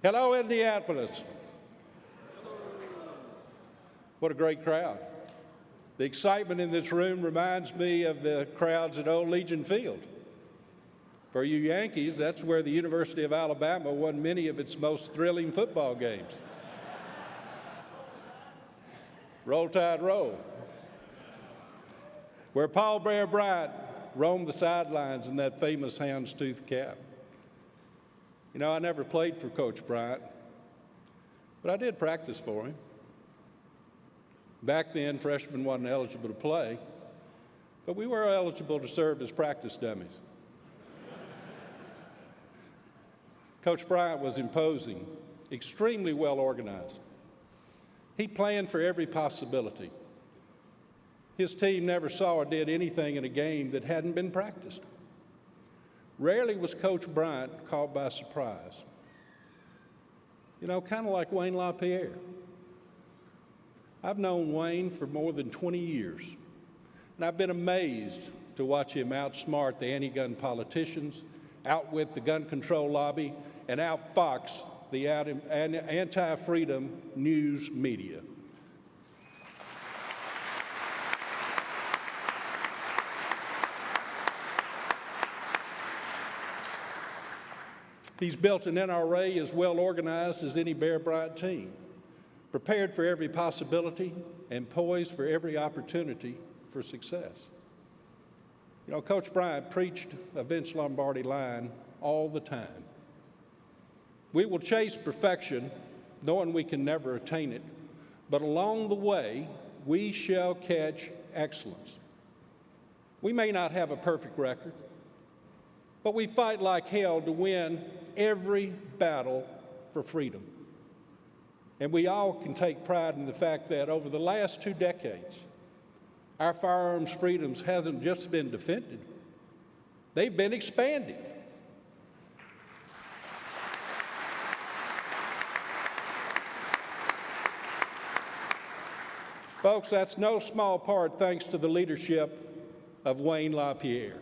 Hello, Indianapolis. What a great crowd. The excitement in this room reminds me of the crowds at Old Legion Field. For you Yankees, that's where the University of Alabama won many of its most thrilling football games. Roll Tide Roll. Where Paul Bear Bryant roamed the sidelines in that famous houndstooth cap. You know, I never played for Coach Bryant, but I did practice for him. Back then, freshmen wasn't eligible to play, but we were eligible to serve as practice dummies. Coach Bryant was imposing, extremely well organized. He planned for every possibility. His team never saw or did anything in a game that hadn't been practiced. Rarely was Coach Bryant caught by surprise. You know, kind of like Wayne LaPierre. I've known Wayne for more than 20 years, and I've been amazed to watch him outsmart the anti-gun politicians, outwit the gun control lobby, and outfox the anti-freedom news media. He's built an NRA as well organized as any Bear Bryant team, prepared for every possibility and poised for every opportunity for success. You know, Coach Bryant preached a Vince Lombardi line all the time. We will chase perfection, knowing we can never attain it, but along the way, we shall catch excellence. We may not have a perfect record, but we fight like hell to win every battle for freedom. And we all can take pride in the fact that over the last 2 decades, our firearms freedoms hasn't just been defended, they've been expanded. Folks, that's no small part thanks to the leadership of Wayne LaPierre.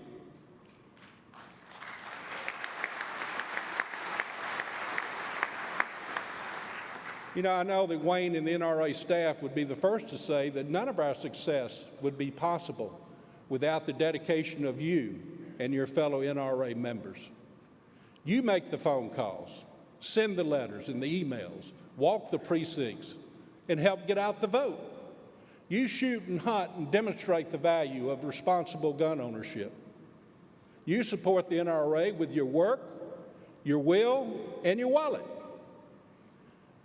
You know, I know that Wayne and the NRA staff would be the first to say that none of our success would be possible without the dedication of you and your fellow NRA members. You make the phone calls, send the letters and the emails, walk the precincts, and help get out the vote. You shoot and hunt and demonstrate the value of responsible gun ownership. You support the NRA with your work, your will, and your wallet.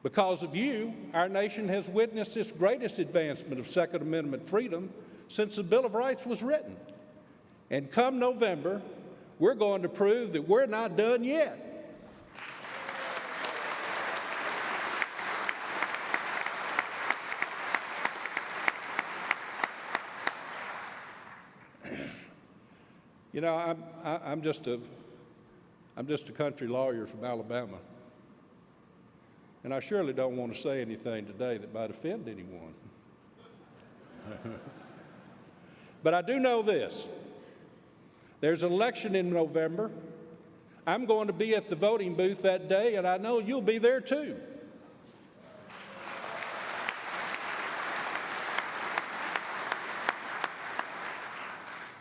Because of you, our nation has witnessed its greatest advancement of Second Amendment freedom since the Bill of Rights was written. And come November, we're going to prove that we're not done yet. You know, I'm just a country lawyer from Alabama. And I surely don't want to say anything today that might offend anyone. But I do know this. There's an election in November. I'm going to be at the voting booth that day, and I know you'll be there too.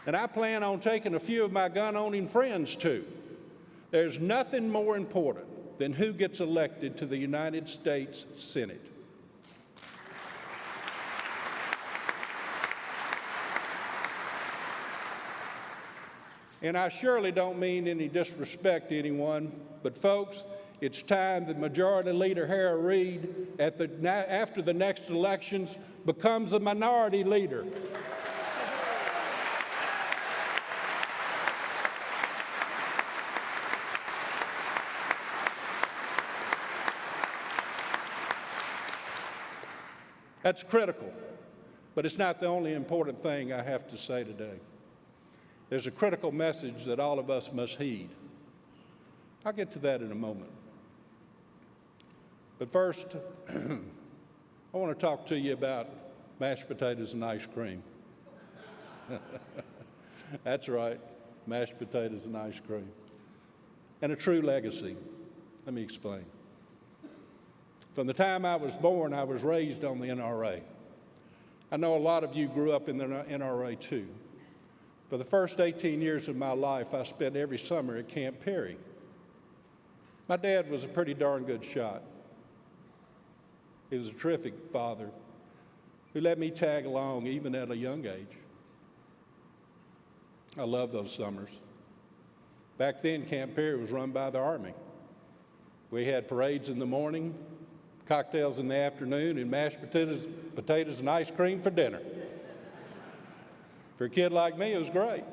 And I plan on taking a few of my gun-owning friends too. There's nothing more important than who gets elected to the United States Senate. And I surely don't mean any disrespect to anyone, but folks, it's time that Majority Leader Harry Reid, after the next elections, becomes a minority leader. That's critical, but it's not the only important thing I have to say today. There's a critical message that all of us must heed. I'll get to that in a moment. But first, I want to talk to you about mashed potatoes and ice cream. That's right, mashed potatoes and ice cream. And a true legacy. Let me explain. From the time I was born, I was raised on the NRA. I know a lot of you grew up in the NRA too. For the first 18 years of my life, I spent every summer at Camp Perry. My dad was a pretty darn good shot. He was a terrific father who let me tag along even at a young age. I love those summers. Back then, Camp Perry was run by the Army. We had parades in the morning, cocktails in the afternoon, and mashed potatoes and ice cream for dinner. For a kid like me, it was great.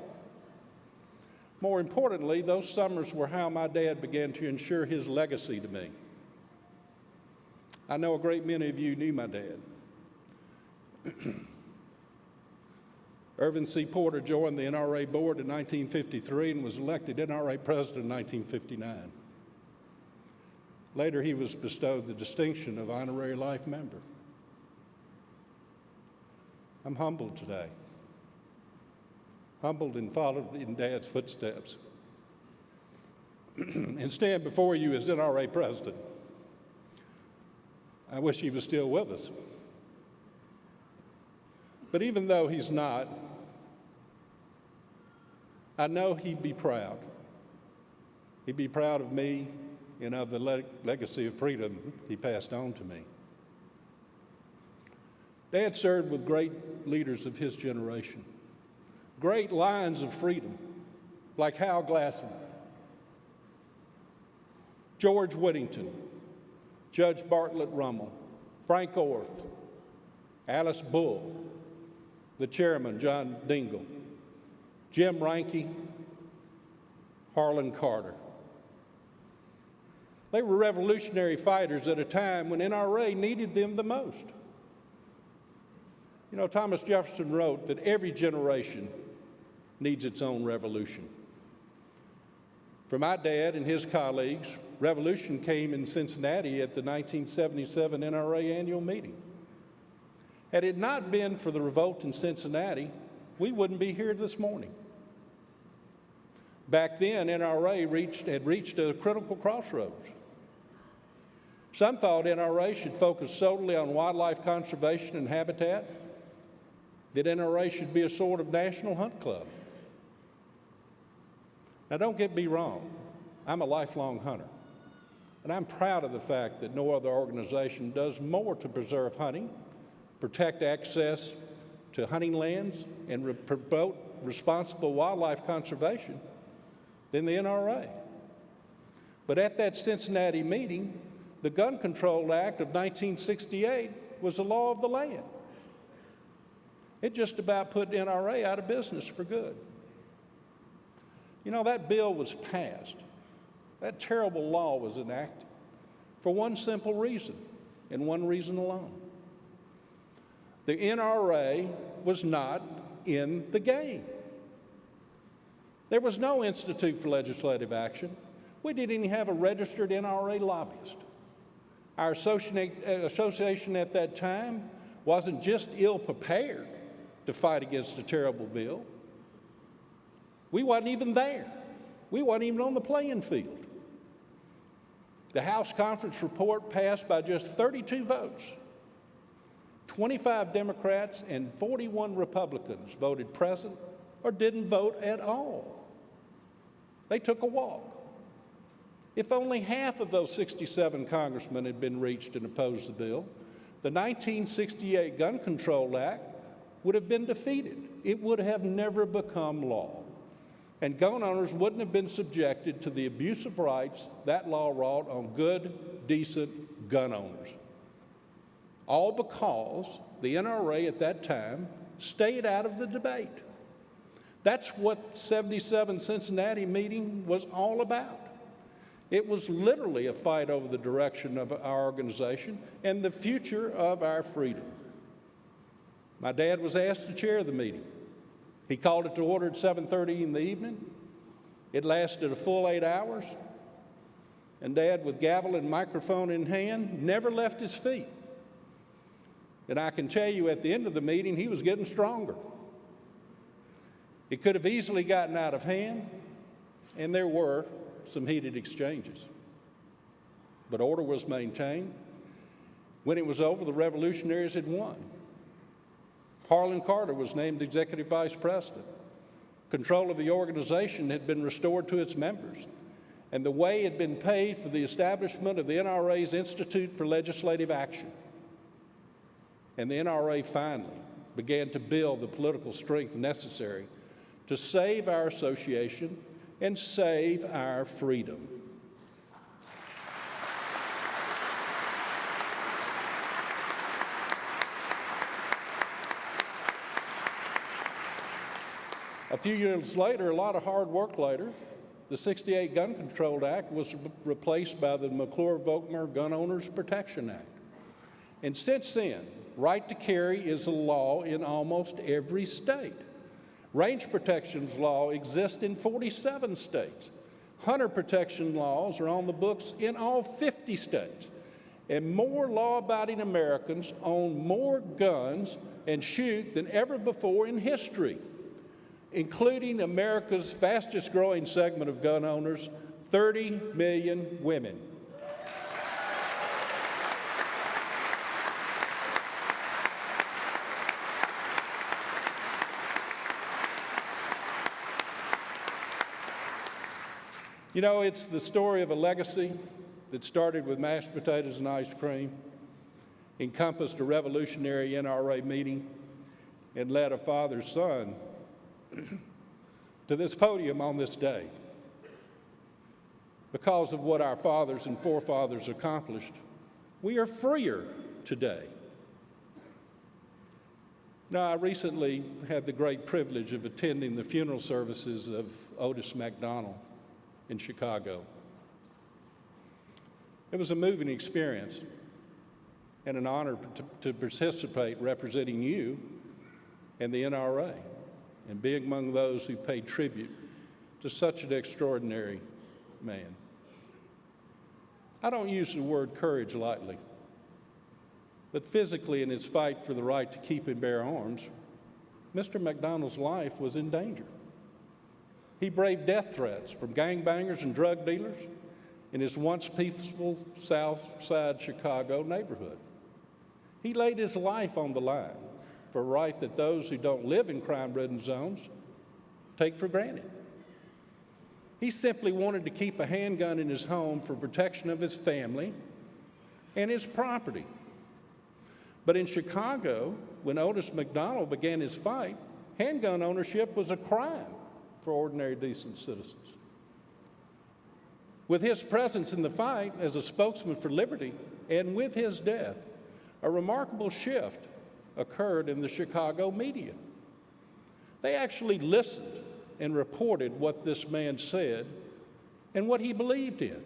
More importantly, those summers were how my dad began to ensure his legacy to me. I know a great many of you knew my dad. Irvin C. Porter joined the NRA board in 1953 and was elected NRA President in 1959. Later, he was bestowed the distinction of Honorary Life Member. I'm humbled today. Humbled and followed in Dad's footsteps. And stand before you as NRA President. I wish he was still with us. But even though he's not, I know he'd be proud. He'd be proud of me and of the legacy of freedom he passed on to me. Dad served with great leaders of his generation, great lions of freedom, like Hal Glasson, George Whittington, Judge Bartlett Rummel, Frank Orth, Alice Bull, the chairman, John Dingell, Jim Reinke, Harlan Carter. They were revolutionary fighters at a time when NRA needed them the most. You know, Thomas Jefferson wrote that every generation needs its own revolution. For my dad and his colleagues, revolution came in Cincinnati at the 1977 NRA annual meeting. Had it not been for the revolt in Cincinnati, we wouldn't be here this morning. Back then, NRA had reached a critical crossroads. Some thought NRA should focus solely on wildlife conservation and habitat, that NRA should be a sort of national hunt club. Now, don't get me wrong, I'm a lifelong hunter, and I'm proud of the fact that no other organization does more to preserve hunting, protect access to hunting lands, and promote responsible wildlife conservation than the NRA. But at that Cincinnati meeting, the Gun Control Act of 1968 was the law of the land. It just about put NRA out of business for good. You know, that bill was passed. That terrible law was enacted for one simple reason, and one reason alone. The NRA was not in the game. There was no Institute for Legislative Action. We didn't even have a registered NRA lobbyist. Our association at that time wasn't just ill-prepared to fight against a terrible bill. We wasn't even there. We wasn't even on the playing field. The House Conference Report passed by just 32 votes. 25 Democrats and 41 Republicans voted present or didn't vote at all. They took a walk. If only half of those 67 congressmen had been reached and opposed the bill, the 1968 Gun Control Act would have been defeated. It would have never become law. And gun owners wouldn't have been subjected to the abuse of rights that law wrought on good, decent gun owners. All because the NRA at that time stayed out of the debate. That's what 77 Cincinnati meeting was all about. It was literally a fight over the direction of our organization and the future of our freedom. My dad was asked to chair the meeting. He called it to order at 7:30 in the evening. It lasted a full 8 hours. And Dad, with gavel and microphone in hand, never left his feet. And I can tell you at the end of the meeting, he was getting stronger. It could have easily gotten out of hand, and there were some heated exchanges. But order was maintained, When it was over, the revolutionaries had won. Harlan Carter was named executive vice president. Control of the organization had been restored to its members, and the way had been paved for the establishment of the NRA's Institute for Legislative Action. And the NRA finally began to build the political strength necessary to save our association and save our freedom. A few years later, a lot of hard work later, the '68 Gun Control Act was replaced by the McClure-Volkmer Gun Owners Protection Act. And since then, right to carry is a law in almost every state. Range protection law exists in 47 states. Hunter protection laws are on the books in all 50 states. And more law-abiding Americans own more guns and shoot than ever before in history, including America's fastest growing segment of gun owners, 30 million women. You know, it's the story of a legacy that started with mashed potatoes and ice cream, encompassed a revolutionary NRA meeting, and led a father-son to this podium on this day. Because of what our fathers and forefathers accomplished, we are freer today. Now, I recently had the great privilege of attending the funeral services of Otis McDonald in Chicago. It was a moving experience and an honor to participate representing you and the NRA and being among those who paid tribute to such an extraordinary man. I don't use the word courage lightly, but physically in his fight for the right to keep and bear arms, Mr. McDonald's life was in danger. He braved death threats from gangbangers and drug dealers in his once peaceful South Side Chicago neighborhood. He laid his life on the line for a right that those who don't live in crime-ridden zones take for granted. He simply wanted to keep a handgun in his home for protection of his family and his property. But in Chicago, when Otis McDonald began his fight, handgun ownership was a crime for ordinary, decent citizens. With his presence in the fight as a spokesman for liberty, and with his death, a remarkable shift occurred in the Chicago media. They actually listened and reported what this man said and what he believed in.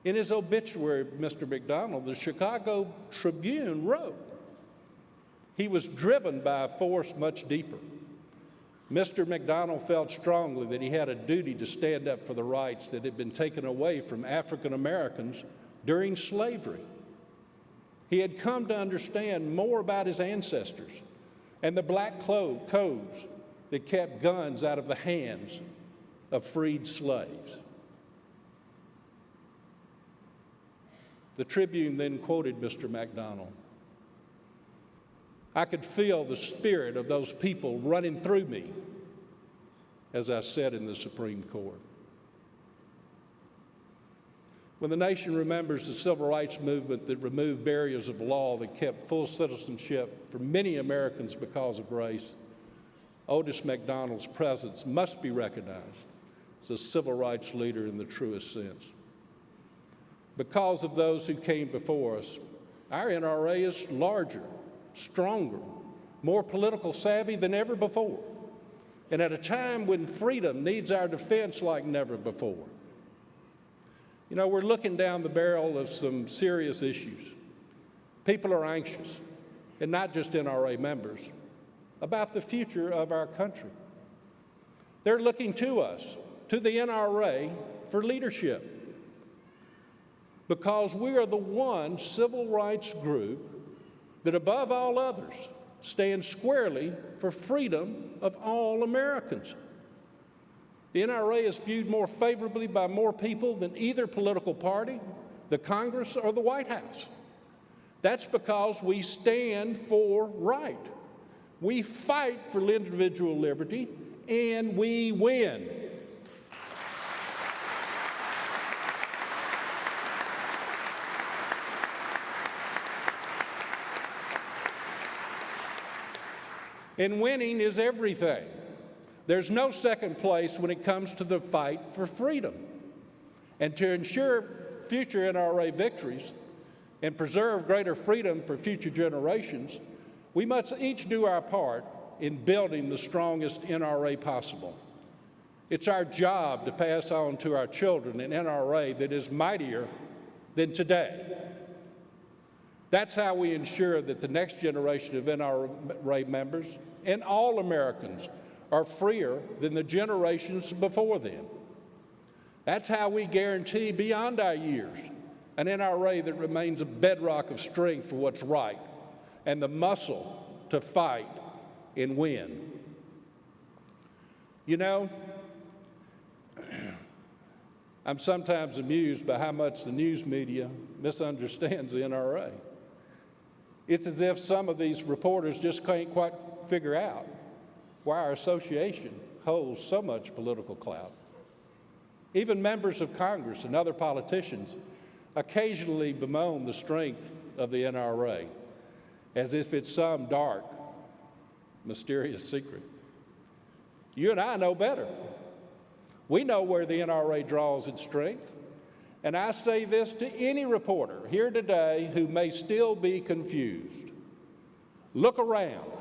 In his obituary of Mr. McDonald, the Chicago Tribune wrote, "He was driven by a force much deeper. Mr. McDonald felt strongly that he had a duty to stand up for the rights that had been taken away from African Americans during slavery. He had come to understand more about his ancestors and the black codes that kept guns out of the hands of freed slaves." The Tribune then quoted Mr. McDonald. "I could feel the spirit of those people running through me as I sat in the Supreme Court." When the nation remembers the civil rights movement that removed barriers of law that kept full citizenship for many Americans because of race, Otis McDonald's presence must be recognized as a civil rights leader in the truest sense. Because of those who came before us, our NRA is larger, stronger, more political savvy than ever before, and at a time when freedom needs our defense like never before. You know, we're looking down the barrel of some serious issues. People are anxious, and not just NRA members, about the future of our country. They're looking to us, to the NRA, for leadership, because we are the one civil rights group that, above all others, stands squarely for freedom of all Americans. The NRA is viewed more favorably by more people than either political party, the Congress, or the White House. That's because we stand for right. We fight for individual liberty, and we win. And winning is everything. There's no second place when it comes to the fight for freedom. And to ensure future NRA victories and preserve greater freedom for future generations, we must each do our part in building the strongest NRA possible. It's our job to pass on to our children an NRA that is mightier than today. That's how we ensure that the next generation of NRA members and all Americans are freer than the generations before them. That's how we guarantee beyond our years an NRA that remains a bedrock of strength for what's right and the muscle to fight and win. You know, I'm sometimes amused by how much the news media misunderstands the NRA. It's as if some of these reporters just can't quite figure out why our association holds so much political clout. Even members of Congress and other politicians occasionally bemoan the strength of the NRA as if it's some dark, mysterious secret. You and I know better. We know where the NRA draws its strength. And I say this to any reporter here today who may still be confused. Look around,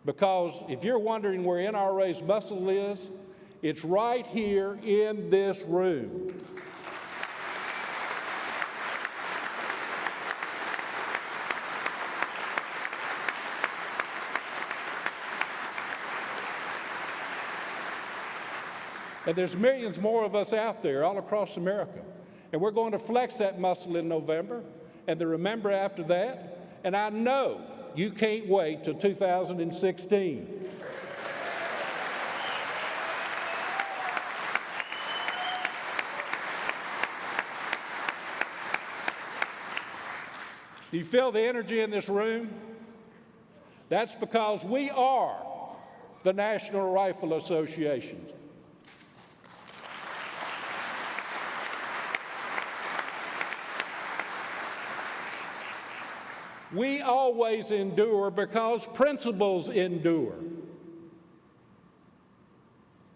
because if you're wondering where NRA's muscle is, it's right here in this room. And there's millions more of us out there all across America. And we're going to flex that muscle in November and the Remember after that. And I know you can't wait till 2016. Do you feel the energy in this room? That's because we are the National Rifle Association. We always endure because principles endure.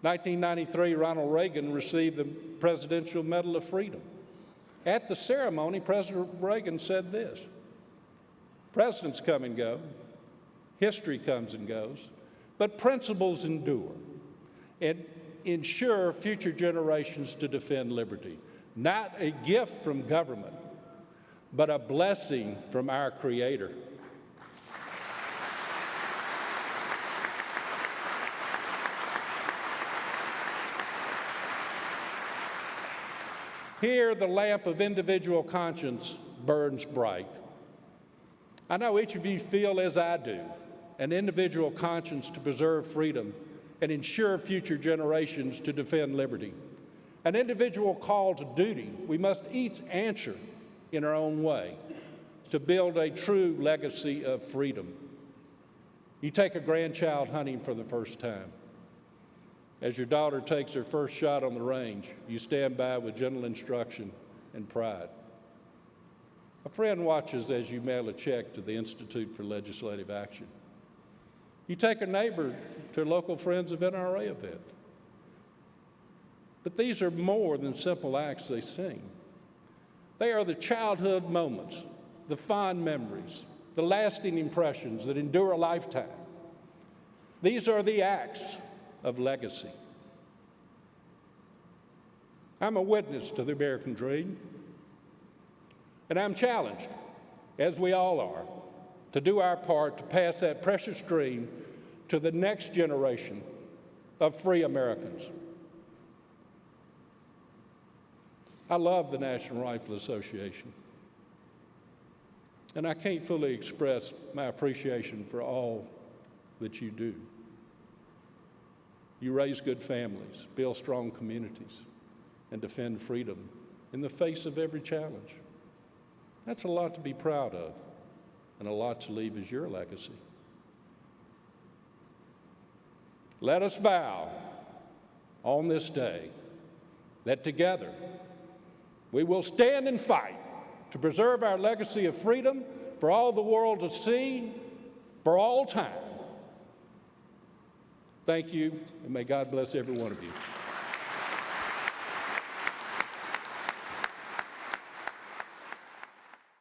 1993, Ronald Reagan received the Presidential Medal of Freedom. At the ceremony, President Reagan said this: "Presidents come and go, history comes and goes, but principles endure and ensure future generations to defend liberty. Not a gift from government, but a blessing from our Creator." Here, the lamp of individual conscience burns bright. I know each of you feel as I do, an individual conscience to preserve freedom and ensure future generations to defend liberty. An individual call to duty we must each answer in our own way to build a true legacy of freedom. You take a grandchild hunting for the first time. As your daughter takes her first shot on the range, you stand by with gentle instruction and pride. A friend watches as you mail a check to the Institute for Legislative Action. You take a neighbor to a local Friends of NRA event. But these are more than simple acts they sing. They are the childhood moments, the fond memories, the lasting impressions that endure a lifetime. These are the acts of legacy. I'm a witness to the American dream, and I'm challenged, as we all are, to do our part to pass that precious dream to the next generation of free Americans. I love the National Rifle Association, and I can't fully express my appreciation for all that you do. You raise good families, build strong communities, and defend freedom in the face of every challenge. That's a lot to be proud of and a lot to leave as your legacy. Let us vow on this day that together we will stand and fight to preserve our legacy of freedom for all the world to see for all time. Thank you, and may God bless every one of you.